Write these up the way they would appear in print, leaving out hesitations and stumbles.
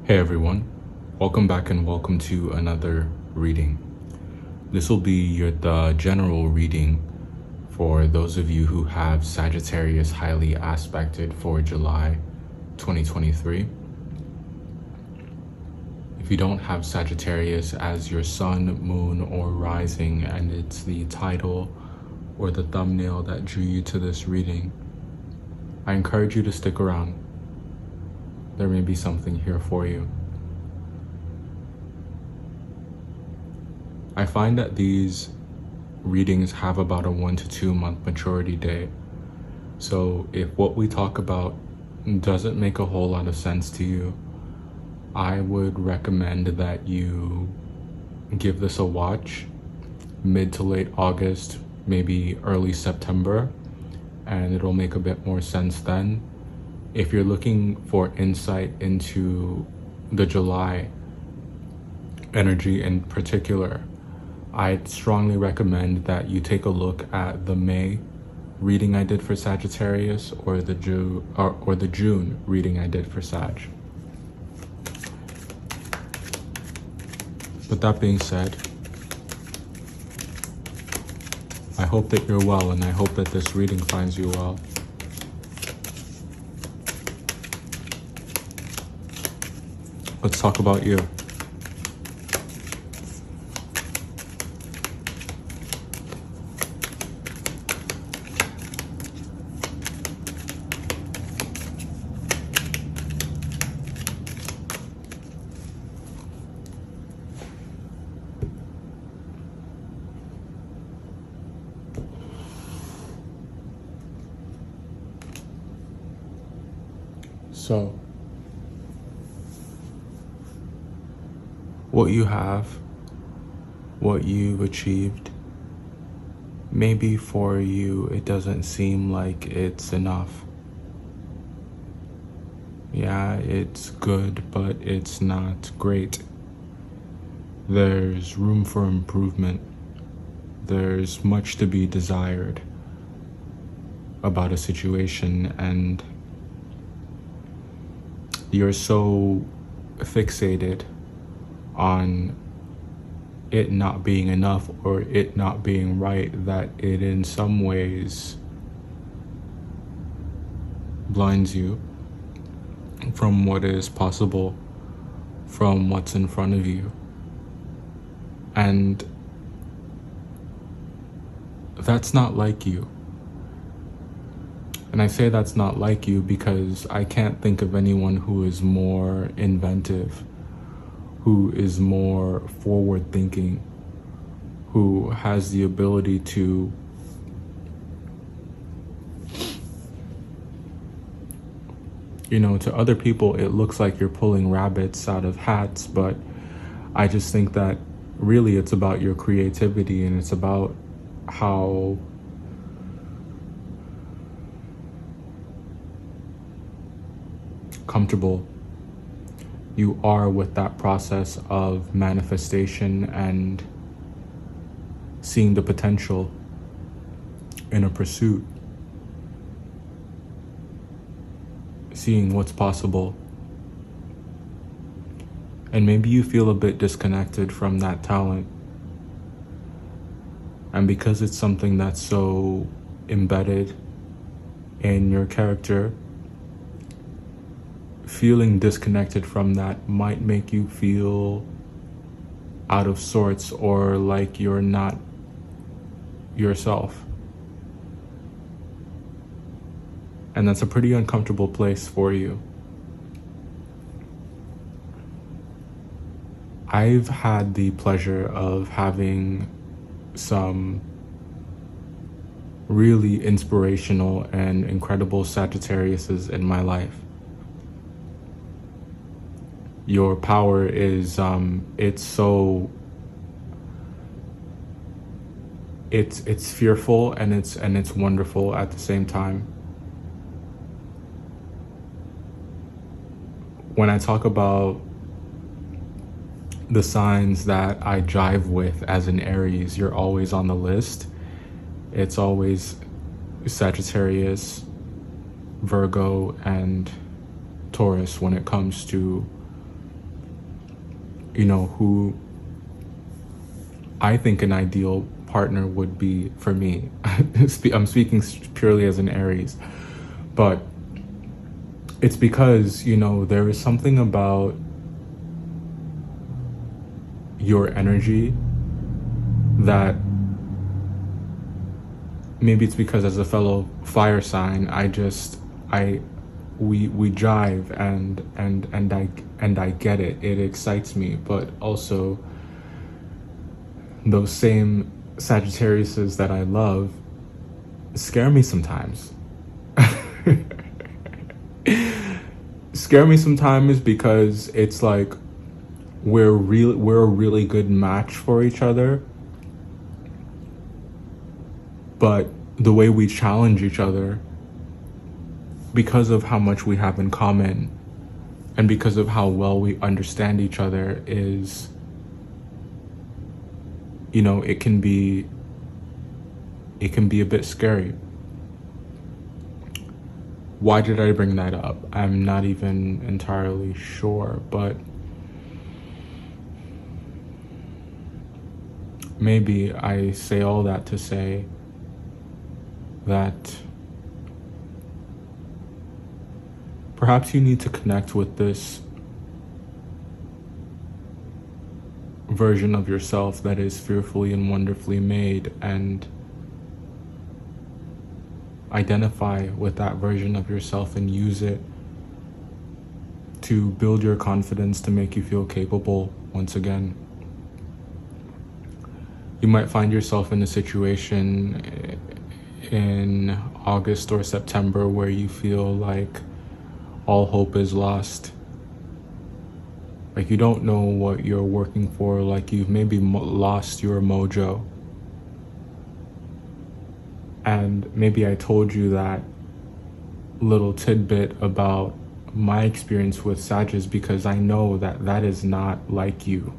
Hey everyone, welcome back and welcome to another reading. This will be the general reading for those of you who have Sagittarius highly aspected for July 2023. If you don't have Sagittarius as your sun, moon, or rising, and it's the title or the thumbnail that drew you to this reading, I encourage you to stick around. There may be something here for you. I find that these readings have about a 1 to 2 month maturity date. So if what we talk about doesn't make a whole lot of sense to you, I would recommend that you give this a watch mid to late August, maybe early September, and it'll make a bit more sense then. If you're looking for insight into the July energy in particular, I'd strongly recommend that you take a look at the May reading I did for Sagittarius or the June reading I did for Sag. With that being said, I hope that you're well, and I hope that this reading finds you well. Let's talk about you. So, what you have, what you've achieved, maybe for you it doesn't seem like it's enough. Yeah, it's good, but it's not great. There's room for improvement. There's much to be desired about a situation, and you're so fixated on it not being enough or it not being right that it in some ways blinds you from what is possible, from what's in front of you. And that's not like you. And I say that's not like you because I can't think of anyone who is more inventive, who is more forward thinking, who has the ability to to other people it looks like you're pulling rabbits out of hats, but I just think that really it's about your creativity, and it's about how comfortable you are with that process of manifestation and seeing the potential in a pursuit, seeing what's possible. And maybe you feel a bit disconnected from that talent. And because it's something that's so embedded in your character, feeling disconnected from that might make you feel out of sorts or like you're not yourself. And that's a pretty uncomfortable place for you. I've had the pleasure of having some really inspirational and incredible Sagittariuses in my life. Your power is it's fearful and it's wonderful at the same time. When I talk about the signs that I jive with as an Aries, you're always on the list. It's always Sagittarius, Virgo, and Taurus when it comes to who I think an ideal partner would be for me. I'm speaking purely as an Aries, but it's because, there is something about your energy that maybe it's because as a fellow fire sign, we jive and I get it. It excites me, but also those same Sagittariuses that I love scare me sometimes. Scare me sometimes because it's like we're a really good match for each other, but the way we challenge each other, because of how much we have in common and because of how well we understand each other, is it can be a bit scary. Why did I bring that up? I'm not even entirely sure, but maybe I say all that to say that perhaps you need to connect with this version of yourself that is fearfully and wonderfully made, and identify with that version of yourself and use it to build your confidence, to make you feel capable once again. You might find yourself in a situation in August or September where you feel like all hope is lost. Like you don't know what you're working for, like you've maybe lost your mojo. And maybe I told you that little tidbit about my experience with Sagittarius because I know that that is not like you.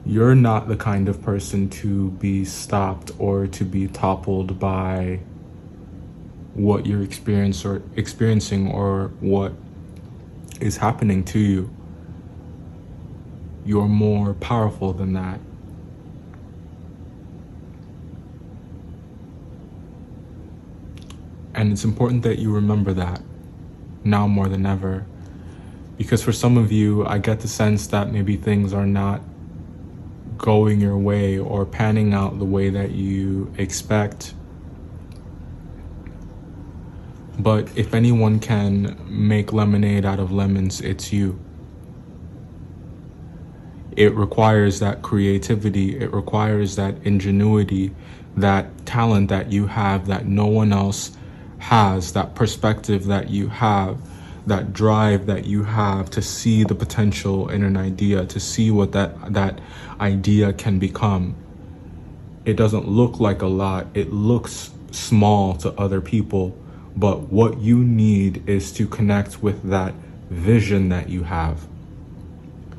You're not the kind of person to be stopped or to be toppled by what you're experiencing or what is happening to you. You're more powerful than that. And it's important that you remember that now more than ever. Because for some of you, I get the sense that maybe things are not going your way or panning out the way that you expect. But if anyone can make lemonade out of lemons, it's you. It requires that creativity, it requires that ingenuity, that talent that you have that no one else has, that perspective that you have, that drive that you have to see the potential in an idea, to see what that idea can become. It doesn't look like a lot, it looks small to other people, but what you need is to connect with that vision that you have,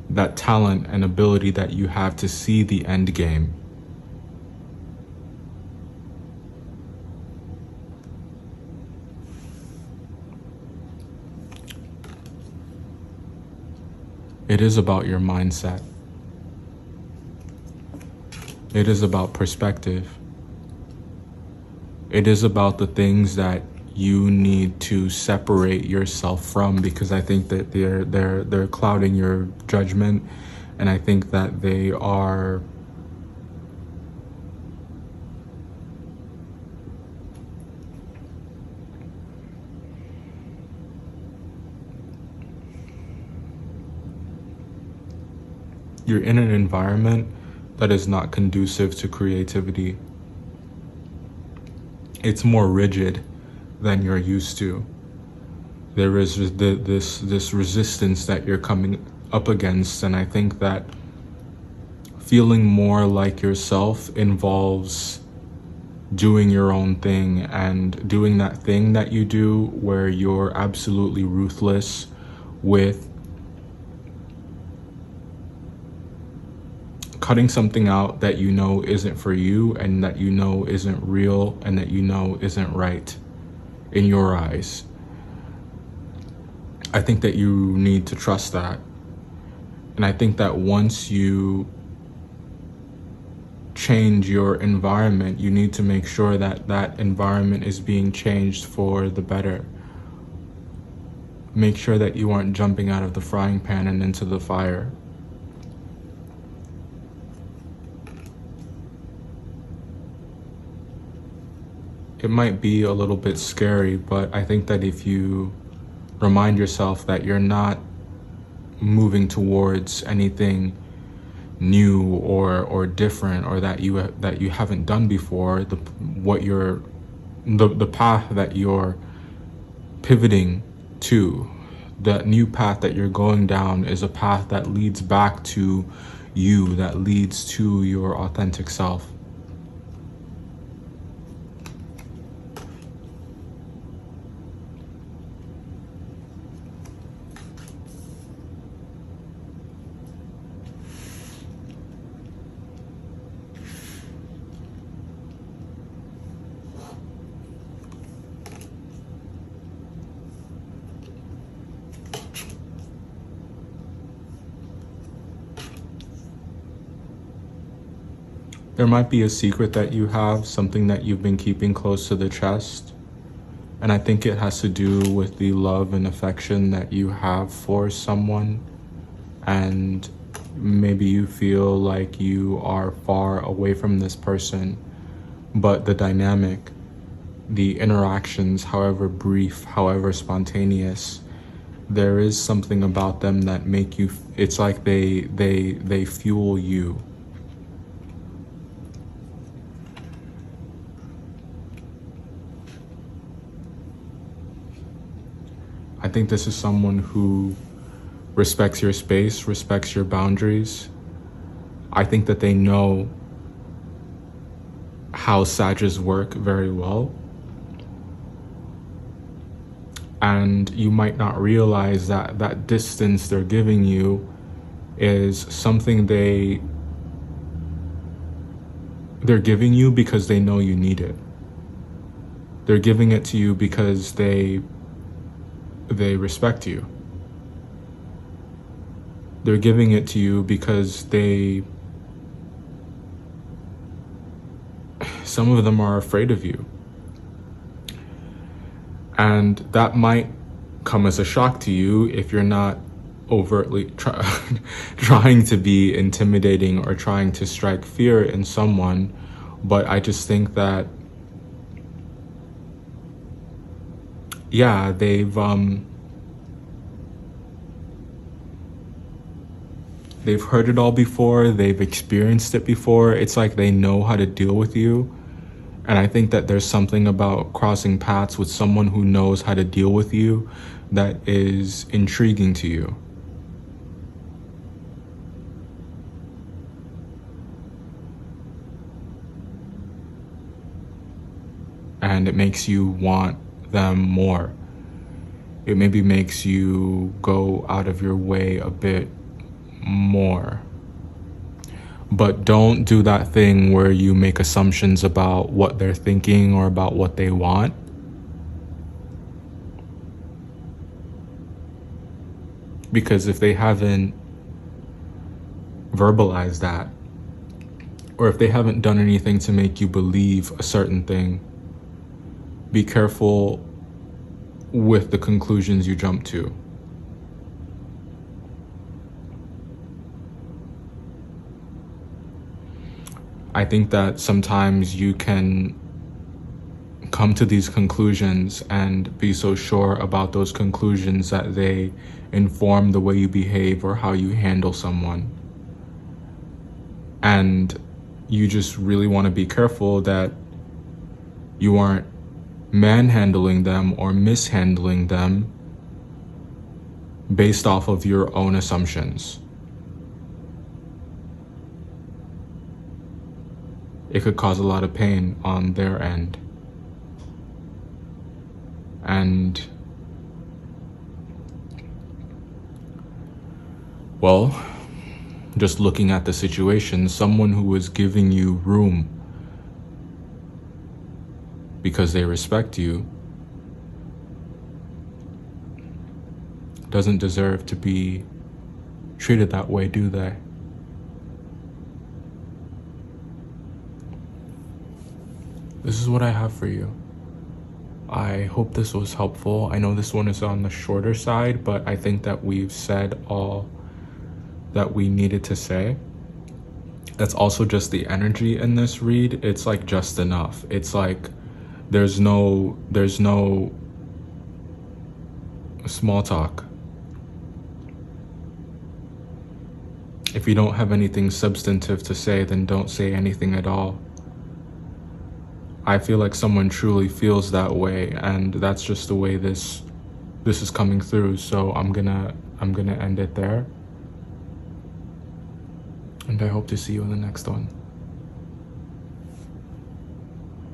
that talent and ability that you have to see the end game. It is about your mindset. It is about perspective. It is about the things that you need to separate yourself from, because I think that they're clouding your judgment, and I think that they are you're in an environment that is not conducive to creativity. It's more rigid than you're used to. There is this resistance that you're coming up against, and I think that feeling more like yourself involves doing your own thing, and doing that thing that you do where you're absolutely ruthless with cutting something out that you know isn't for you, and that you know isn't real, and that you know isn't right in your eyes. I think that you need to trust that. And I think that once you change your environment, you need to make sure that that environment is being changed for the better. Make sure that you aren't jumping out of the frying pan and into the fire. It might be a little bit scary, but I think that if you remind yourself that you're not moving towards anything new or different, or that you haven't done before, the path that you're pivoting to, that new path that you're going down, is a path that leads back to you, that leads to your authentic self. There might be a secret that you have, something that you've been keeping close to the chest. And I think it has to do with the love and affection that you have for someone. And maybe you feel like you are far away from this person, but the dynamic, the interactions, however brief, however spontaneous, there is something about them that make you, it's like they fuel you. I think this is someone who respects your space, respects your boundaries. I think that they know how Sages work very well. And you might not realize that that distance they're giving you is something they're giving you because they know you need it. They're giving it to you because they respect you. They're giving it to you because some of them are afraid of you. And that might come as a shock to you if you're not overtly trying to be intimidating or trying to strike fear in someone. But I just think that, yeah, they've heard it all before, they've experienced it before. It's like they know how to deal with you. And I think that there's something about crossing paths with someone who knows how to deal with you that is intriguing to you. And it makes you want them more. It maybe makes you go out of your way a bit more. But don't do that thing where you make assumptions about what they're thinking or about what they want. Because if they haven't verbalized that, or if they haven't done anything to make you believe a certain thing, be careful with the conclusions you jump to. I think that sometimes you can come to these conclusions and be so sure about those conclusions that they inform the way you behave or how you handle someone. And you just really want to be careful that you aren't manhandling them or mishandling them based off of your own assumptions. It could cause a lot of pain on their end. And, well, just looking at the situation, someone who is giving you room because they respect you doesn't deserve to be treated that way, do they? This is what I have for you. I hope this was helpful. I know this one is on the shorter side, but I think that we've said all that we needed to say. That's also just the energy in this read. It's like just enough. It's like there's no small talk. If you don't have anything substantive to say, then don't say anything at all. I feel like someone truly feels that way, and that's just the way this is coming through. So I'm gonna end it there, and I hope to see you in the next one.